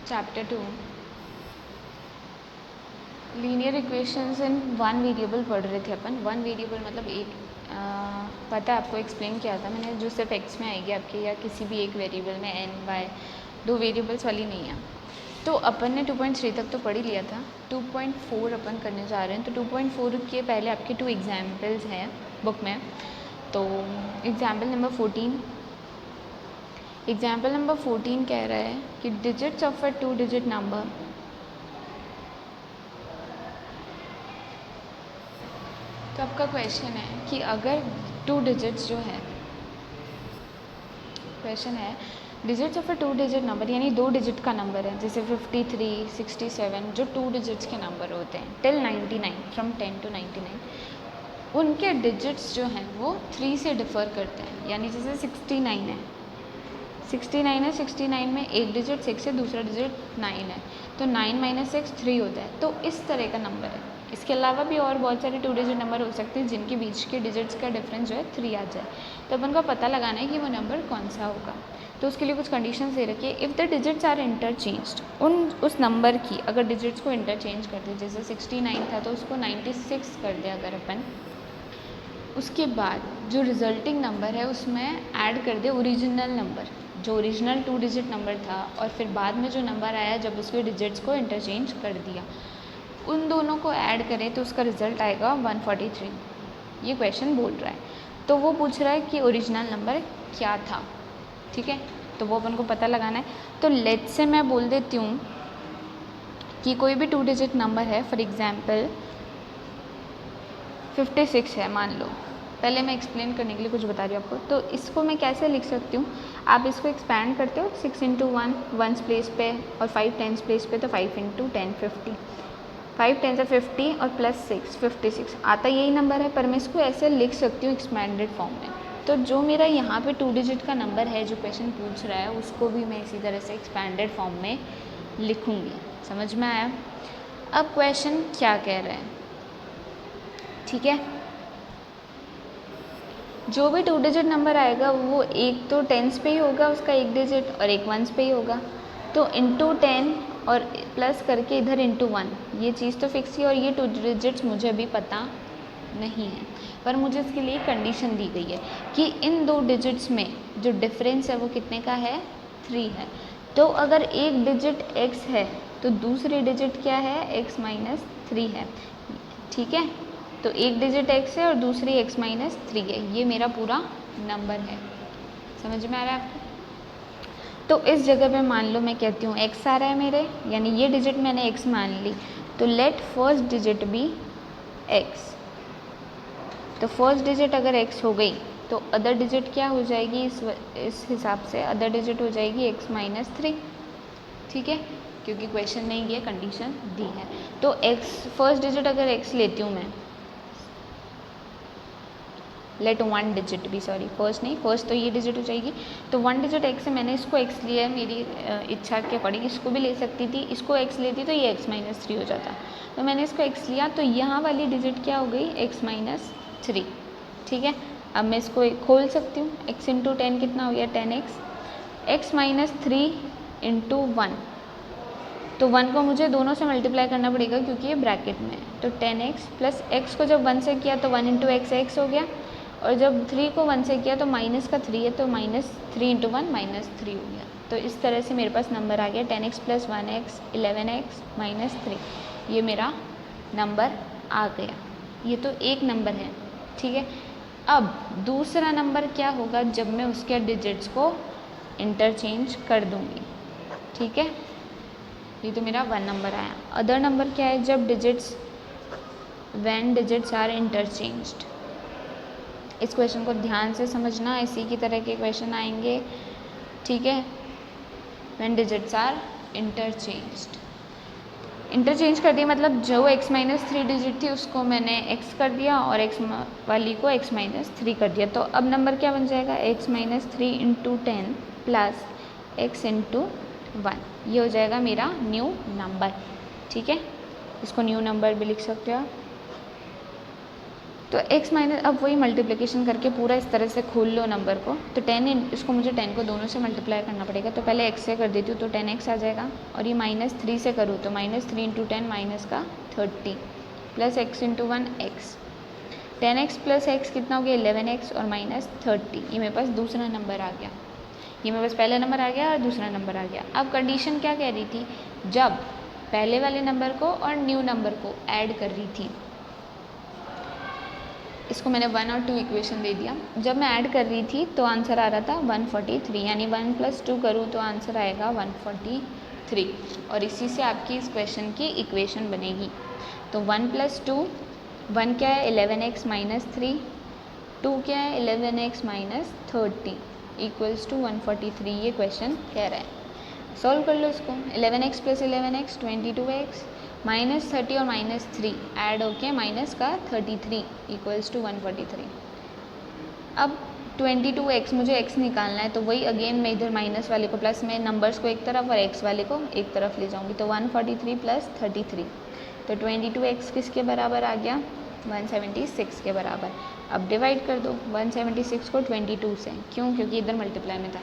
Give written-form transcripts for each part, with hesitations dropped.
Chapter 2 linear equations in one variable पढ़ रहे थे अपन। वन वेरिएबल मतलब एक पता है आपको, एक्सप्लेन किया था मैंने, जो सिर्फ एक्स में आएगी आपके, या किसी भी एक वेरिएबल में एन वाई, दो वेरिएबल्स वाली नहीं है। तो अपन ने 2.3 तक तो पढ़ ही लिया था। 2.4 अपन करने जा रहे हैं। तो 2.4 के पहले आपके 2 एग्जाम्पल्स हैं बुक में। तो एग्जाम्पल नंबर 14, एग्जाम्पल नंबर 14 कह रहा है कि digits of a 2 digit number, तो आपका क्वेश्चन है कि अगर 2 डिजिट्स जो है, क्वेश्चन है digits of a 2 digit number, यानी 2 डिजिट का नंबर है, जैसे 53, 67 जो 2 डिजिट्स के नंबर होते हैं टिल 99, फ्रॉम 10 to 99, उनके डिजिट्स जो हैं वो 3 से डिफ़र करते हैं। यानी जैसे 69 है, 69 में एक डिजिट 6 है, दूसरा डिजिट 9 है, तो 9 - 6 3 होता है। तो इस तरह का नंबर है। इसके अलावा भी और बहुत सारे 2 डिजिट नंबर हो सकते हैं जिनके बीच के डिजिट्स का डिफरेंस जो है 3 आ जाए। तो अपन को पता लगाना है कि वो नंबर कौन सा होगा। तो उसके लिए कुछ कंडीशंस दे रखी है। If the digits are interchanged, उस नंबर की अगर डिजिट्स को इंटरचेंज कर दे, जैसे 69 था तो उसको 96 कर दे अगर अपन, उसके बाद जो रिजल्टिंग नंबर है उसमें ऐड कर दे ओरिजिनल नंबर, जो ओरिजिनल 2 डिजिट नंबर था, और फिर बाद में जो नंबर आया जब उसके डिजिट्स को इंटरचेंज कर दिया, उन दोनों को ऐड करें तो उसका रिजल्ट आएगा 143। ये क्वेश्चन बोल रहा है। तो वो पूछ रहा है कि ओरिजिनल नंबर क्या था। ठीक है, तो वो अपन को पता लगाना है। तो लेट से मैं बोल देती हूँ कि कोई भी 2 डिजिट नंबर है, फॉर एग्जाम्पल 56 है मान लो। पहले मैं एक्सप्लेन करने के लिए कुछ बता रही हूँ आपको। तो इसको मैं कैसे लिख सकती हूँ, आप इसको एक्सपैंड करते हो 6 × 1 वंस प्लेस पे और 5 टेंस प्लेस पे, तो 5 × 10 50, 5 10 50 और प्लस 6 56 आता यही नंबर है, पर मैं इसको ऐसे लिख सकती हूँ एक्सपैंडेड फॉर्म में। तो जो मेरा यहाँ पे 2 डिजिट का नंबर है जो क्वेश्चन पूछ रहा है, उसको भी मैं इसी तरह से एक्सपैंडेड फॉर्म में लिखूँगी। समझ में आया? अब क्वेश्चन क्या कह रहे हैं, ठीक है। जो भी 2 डिजिट नंबर आएगा वो एक तो टेंस पे ही होगा उसका एक डिजिट, और एक वंस पे ही होगा। तो इंटू 10 और प्लस करके इधर इंटू 1, ये चीज़ तो फिक्स ही। और ये 2 डिजिट्स मुझे अभी पता नहीं है, पर मुझे इसके लिए कंडीशन दी गई है कि इन 2 डिजिट्स में जो डिफरेंस है वो कितने का है, 3 है। तो अगर एक डिजिट x है तो दूसरी डिजिट क्या है, x - 3 है। ठीक है, तो एक डिजिट x है और दूसरी x - 3 है। ये मेरा पूरा नंबर है। समझ में आ रहा है आपको? तो इस जगह पे मान लो मैं कहती हूँ x आ रहा है मेरे, यानी ये डिजिट मैंने x मान ली, तो let first digit be x। तो फर्स्ट डिजिट अगर x हो गई तो अदर डिजिट क्या हो जाएगी, इस हिसाब से अदर डिजिट हो जाएगी x - 3। ठीक है, क्योंकि क्वेश्चन में ये कंडीशन दी है। तो x फर्स्ट डिजिट अगर x लेती हूँ मैं, लेट 1 डिजिट भी, सॉरी फर्स्ट नहीं, फर्स्ट तो ये डिजिट हो जाएगी। तो 1 डिजिट x से मैंने इसको x लिया है, मेरी इच्छा के अकॉर्डिंग इसको भी ले सकती थी। इसको x लेती तो ये x - 3 हो जाता, तो मैंने इसको x लिया, तो यहाँ वाली डिजिट क्या हो गई, x - 3। ठीक है, अब मैं इसको खोल सकती हूँ। x × 10 कितना हो गया, 10x, x - 3 × 1, तो 1 को मुझे दोनों से मल्टीप्लाई करना पड़ेगा क्योंकि ये ब्रैकेट में है। तो 10x प्लस x को जब 1 से किया तो 1 × x x हो गया, और जब 3 को 1 से किया तो माइनस का 3 है, तो -3 × 1 -3 हो गया। तो इस तरह से मेरे पास नंबर आ गया 10x + 1x 11x - 3। ये मेरा नंबर आ गया। ये तो एक नंबर है। ठीक है, अब दूसरा नंबर क्या होगा, जब मैं उसके डिजिट्स को इंटरचेंज कर दूँगी। ठीक है, ये तो मेरा 1 नंबर आया। अदर नंबर क्या है, जब digits, when digits are interchanged. इस क्वेश्चन को ध्यान से समझना, इसी की तरह के क्वेश्चन आएंगे। ठीक है, when digits are interchanged, interchange कर दिया मतलब जो x - 3 डिजिट थी उसको मैंने x कर दिया और x वाली को x - 3 कर दिया। तो अब नंबर क्या बन जाएगा, x - 3 × 10 प्लस x × 1, ये हो जाएगा मेरा न्यू नंबर। ठीक है, इसको न्यू नंबर भी लिख सकते हो आप। तो x माइनस, अब वही मल्टीप्लिकेशन करके पूरा इस तरह से खोल लो नंबर को, तो 10 इसको मुझे 10 को दोनों से मल्टीप्लाई करना पड़ेगा। तो पहले x से कर देती हूँ तो 10x आ जाएगा, और ये -3 से करूँ तो -3 × 10 माइनस का 30 plus x × 1 x। 10x plus x कितना हो गया 11x और -30। ये मेरे पास दूसरा नंबर आ गया, ये मेरे पास पहला नंबर आ गया और दूसरा नंबर आ गया। अब कंडीशन क्या कह रही थी, जब पहले वाले नंबर को और न्यू नंबर को ऐड कर रही थी, इसको मैंने 1 और 2 इक्वेशन दे दिया। जब मैं ऐड कर रही थी तो आंसर आ रहा था 143, यानी 1 + 2 करूँ तो आंसर आएगा 143, और इसी से आपकी इस क्वेश्चन की इक्वेशन बनेगी। तो 1 + 2, 1 क्या है 11x - 3, 2 क्या है 11x - 30 = 143, ये क्वेश्चन कह रहा है। सॉल्व कर लो इसको, 11x + 11x 22x, -30 और -3 ऐड होके माइनस का 33 = 143। अब 22x, मुझे x निकालना है, तो वही अगेन मैं इधर माइनस वाले को प्लस में, नंबर्स को एक तरफ और x वाले को एक तरफ ले जाऊंगी। तो 143 + 33, तो 22x किसके बराबर आ गया 176 के बराबर। अब डिवाइड कर दो 176 को 22 से, क्यों, क्योंकि इधर मल्टीप्लाई में था।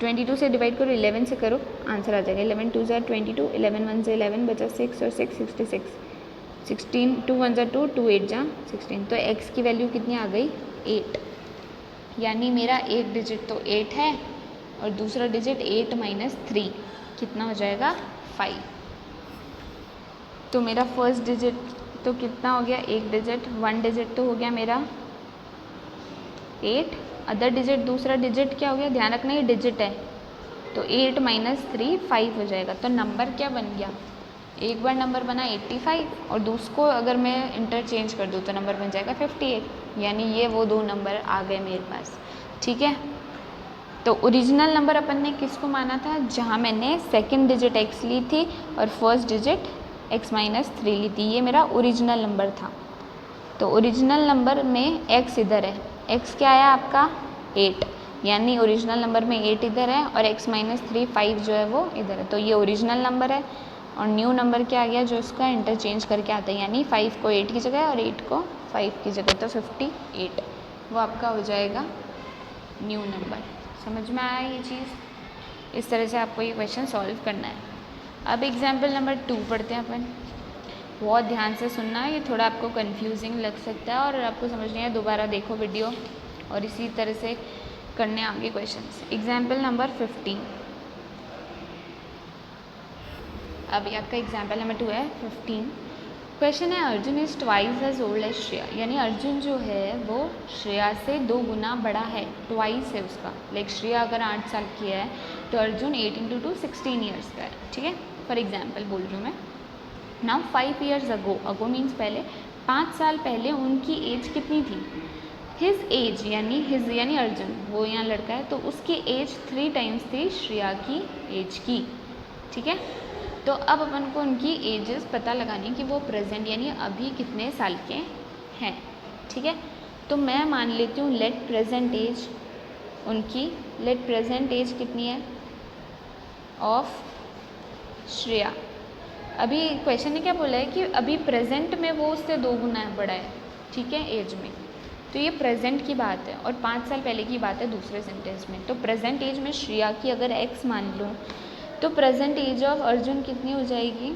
22 से डिवाइड करो, 11 से करो, आंसर आ जाएगा 11 × 2 = 22, 11 × 1 = 11, बचा 6 और 6 66, 16 2 × 1 = 2, 2 8 = 16। तो x की वैल्यू कितनी आ गई 8, यानी मेरा एक डिजिट तो 8 है और दूसरा डिजिट 8 - 3 कितना हो जाएगा 5। तो मेरा फर्स्ट डिजिट तो कितना हो गया, एक डिजिट, 1 डिजिट तो हो गया मेरा 8, अदर डिजिट दूसरा डिजिट क्या हो गया, ध्यान रखना ये डिजिट है, तो 8 - 3 5 हो जाएगा। तो नंबर क्या बन गया, एक बार नंबर बना 85 और दूसको अगर मैं इंटरचेंज कर दूँ तो नंबर बन जाएगा 58, यानी ये वो दो नंबर आ गए मेरे पास। ठीक है, तो ओरिजिनल नंबर अपन ने किसको माना था, जहाँ मैंने सेकंड डिजिट x ली थी और फर्स्ट डिजिट x - 3 ली थी, ये मेरा ओरिजिनल नंबर था। तो ओरिजिनल नंबर में x इधर है, x क्या आया आपका 8, यानी ओरिजिनल नंबर में 8 इधर है और x - 3 5 जो है वो इधर है, तो ये ओरिजिनल नंबर है। और न्यू नंबर क्या आ गया, जो इसका इंटरचेंज करके आता है, यानी 5 को 8 की जगह और 8 को 5 की जगह, तो 58 वो आपका हो जाएगा न्यू नंबर। समझ में आया ये चीज़, इस तरह से आपको ये क्वेश्चन सॉल्व करना है। अब एग्जाम्पल नंबर 2 पढ़ते हैं अपन, बहुत ध्यान से सुनना, ये थोड़ा आपको कंफ्यूजिंग लग सकता है और आपको समझ नहीं है, दोबारा देखो वीडियो और इसी तरह से करने आगे क्वेश्चंस। एग्जाम्पल नंबर 15, अब ये आपका एग्जाम्पल नंबर 2 है 15। क्वेश्चन है Arjun is twice as old as Shreya, यानी अर्जुन जो है वो श्रेया से 2 गुना बड़ा है, ट्वाइस है उसका। लाइक श्रेया अगर 8 साल की है तो अर्जुन 8 × 2 16 ईयर्स का है। ठीक है, फॉर एग्जाम्पल बोल रही हूँ मैं। नाउ 5 ईयर्स अगो, अगो मीन्स पहले, 5 साल पहले उनकी एज कितनी थी, हिज एज यानी अर्जुन, वो यहाँ लड़का है, तो उसकी एज 3 टाइम्स थी श्रेया की एज की। ठीक है, तो अब अपन को उनकी एजेस पता लगानी कि वो प्रेजेंट यानी अभी कितने साल के हैं। ठीक है, तो मैं मान लेती हूँ लेट प्रेजेंट एज उनकी, लेट प्रेजेंट एज कितनी है ऑफ श्रेया। अभी क्वेश्चन ने क्या बोला है कि अभी प्रेजेंट में वो उससे 2 गुना बड़ा है। ठीक है, एज में, तो ये प्रेजेंट की बात है और 5 साल पहले की बात है दूसरे सेंटेंस में। तो प्रेजेंट एज में श्रेया की अगर x मान लूँ तो प्रेजेंट एज ऑफ अर्जुन कितनी हो जाएगी,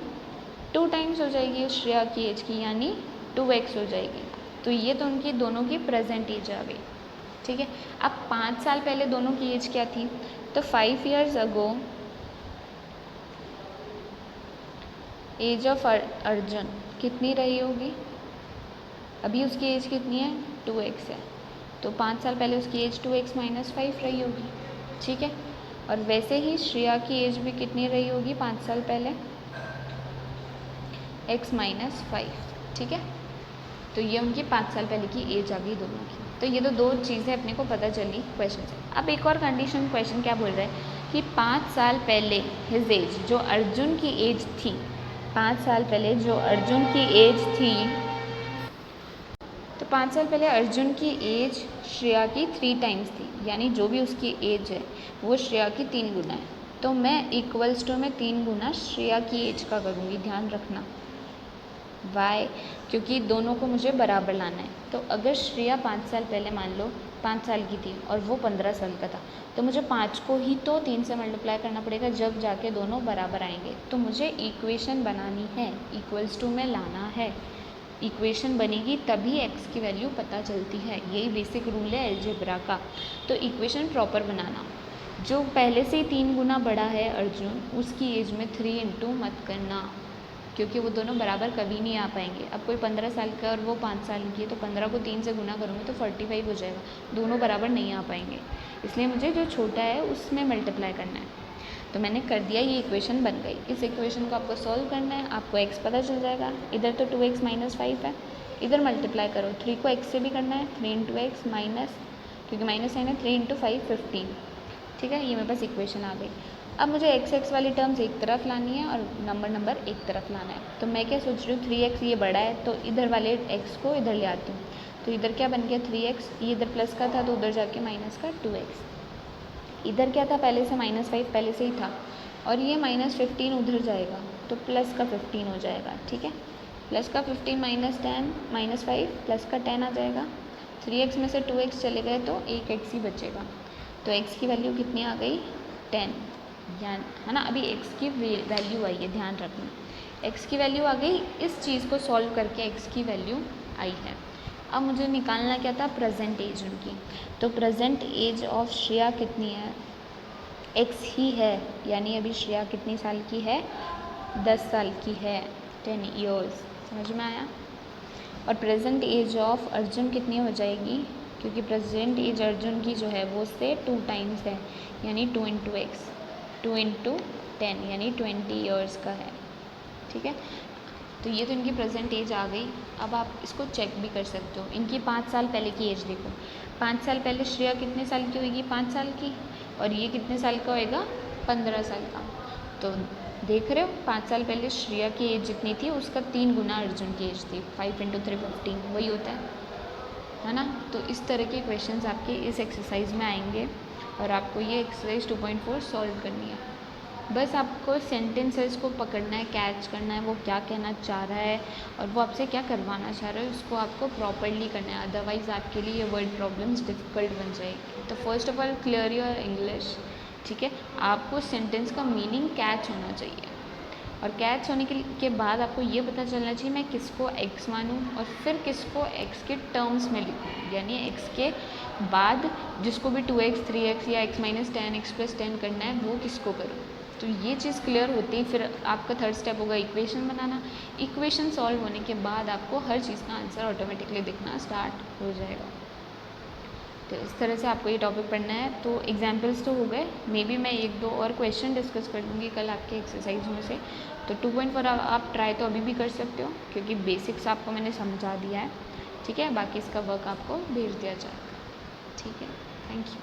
2 टाइम्स हो जाएगी श्रेया की एज की, यानी 2x हो जाएगी। तो ये तो उनकी दोनों की प्रेजेंट एज आ गई। ठीक है, अब 5 साल पहले दोनों की एज क्या थी, तो 5 years ago age of Arjun कितनी रही होगी, अभी उसकी एज कितनी है 2x है, तो 5 साल पहले उसकी एज 2x - 5 रही होगी। ठीक है, और वैसे ही श्रेया की एज भी कितनी रही होगी 5 साल पहले, x - 5। ठीक है, तो ये उनकी 5 साल पहले की एज आ गई दोनों की। तो ये तो 2 चीज़ें अपने को पता चली क्वेश्चन से। अब एक और कंडीशन, क्वेश्चन क्या बोल रहा है कि 5 साल पहले हिज एज, जो अर्जुन की एज थी, 5 साल पहले जो अर्जुन की एज थी, तो 5 साल पहले अर्जुन की एज श्रेया की 3 टाइम्स थी, यानी जो भी उसकी एज है वो श्रेया की 3 गुना है। तो मैं इक्वल्स टू में 3 गुना श्रेया की एज का करूँगी, ध्यान रखना। वाई, क्योंकि दोनों को मुझे बराबर लाना है। तो अगर श्रेया 5 साल पहले मान लो 5 साल की थी और वो 15 साल का था, तो मुझे 5 को ही तो 3 से मल्टीप्लाई करना पड़ेगा जब जाके दोनों बराबर आएंगे। तो मुझे इक्वेशन बनानी है, इक्वल्स टू में लाना है। इक्वेशन बनेगी तभी x की वैल्यू पता चलती है, यही बेसिक रूल है अलजेब्रा का। तो इक्वेशन प्रॉपर बनाना, जो पहले से ही 3 गुना बड़ा है अर्जुन, उसकी एज में 3 इंटू मत करना, क्योंकि वो दोनों बराबर कभी नहीं आ पाएंगे। अब कोई 15 साल का और वो 5 साल की है, तो 15 को 3 से गुना करूँगी तो 45 हो जाएगा, दोनों बराबर नहीं आ पाएंगे। इसलिए मुझे जो छोटा है उसमें मल्टीप्लाई करना है। तो मैंने कर दिया, ये इक्वेशन बन गई। इस इक्वेशन को आपको सॉल्व करना है, आपको x पता चल जाएगा। इधर तो 2x माइनस 5 है, इधर मल्टीप्लाई करो, 3 को x से भी करना है, 3 इंटू एक्स माइनस, क्योंकि माइनस साइन है, 3 इंटू 5 15। ठीक है, ये मेरे पास इक्वेशन आ गई। अब मुझे x वाली टर्म्स एक तरफ लानी है और नंबर एक तरफ लाना है। तो मैं क्या सोच रही हूँ, 3x ये बड़ा है तो इधर वाले x को इधर ले आती हूँ। तो इधर क्या बन गया 3x, ये इधर प्लस का था तो उधर जाके माइनस का 2x। इधर क्या था पहले से -5 पहले से ही था, और ये -15 उधर जाएगा तो प्लस का 15 हो जाएगा। ठीक है, प्लस का 15 माइनस 10 -5 प्लस का 10 आ जाएगा। 3x में से 2x चले गए तो 1x ही बचेगा। तो x की वैल्यू कितनी आ गई 10, है ना। अभी x की वैल्यू आई है, ध्यान रखना, x की वैल्यू आ गई। इस चीज़ को सॉल्व करके x की वैल्यू आई है। अब मुझे निकालना क्या था, प्रेजेंट एज उनकी। तो प्रेजेंट एज ऑफ श्रेया कितनी है, x ही है, यानी अभी श्रेया कितनी साल की है, 10 साल की है, 10 ईयर्स। समझ में आया। और प्रेजेंट एज ऑफ अर्जुन कितनी हो जाएगी, क्योंकि प्रेजेंट एज अर्जुन की जो है वो उससे 2 टाइम्स है, यानी 2 इंटू एक्स, 2 इंटू 10 यानी 20 ईयर्स का है। ठीक है, तो ये तो इनकी प्रेजेंट एज आ गई। अब आप इसको चेक भी कर सकते हो, इनकी 5 साल पहले की एज देखो। 5 साल पहले श्रेया कितने साल की होगी, 5 साल की, और ये कितने साल का होएगा, 15 साल का। तो देख रहे हो, 5 साल पहले श्रेया की एज जितनी थी उसका 3 गुना अर्जुन की एज थी। 5 इंटू 3 15 वही होता है ना। तो इस तरह के क्वेश्चंस आपके इस एक्सरसाइज में आएंगे और आपको ये एक्सरसाइज 2.4 सॉल्व करनी है। बस आपको सेंटेंसेस को पकड़ना है, कैच करना है, वो क्या कहना चाह रहा है और वो आपसे क्या करवाना चाह रहा है, उसको आपको प्रॉपरली करना है। अदरवाइज़ आपके लिए ये वर्ड प्रॉब्लम्स डिफ़िकल्ट बन जाएगी। तो first of all clear your English. ठीक है, आपको सेंटेंस का मीनिंग कैच होना चाहिए, और कैच होने के बाद आपको ये पता चलना चाहिए मैं किसको x मानूँ और फिर किसको x के टर्म्स में लिखूँ, यानी x के बाद जिसको भी 2x 3x या x माइनस 10 x प्लस 10 करना है वो किसको करूँ। तो ये चीज़ क्लियर होती है, फिर आपका थर्ड स्टेप होगा इक्वेशन बनाना। इक्वेशन सॉल्व होने के बाद आपको हर चीज़ का आंसर ऑटोमेटिकली दिखना स्टार्ट हो जाएगा। तो इस तरह से आपको ये टॉपिक पढ़ना है। तो एग्जाम्पल्स तो हो गए, मे बी मैं 1-2 और क्वेश्चन डिस्कस कर दूँगी कल आपके एक्सरसाइज में से। तो 2.4 आप ट्राई तो अभी भी कर सकते हो, क्योंकि बेसिक्स आपको मैंने समझा दिया है। ठीक है, बाकी इसका वर्क आपको भेज दिया जाएगा। ठीक है, थैंक यू।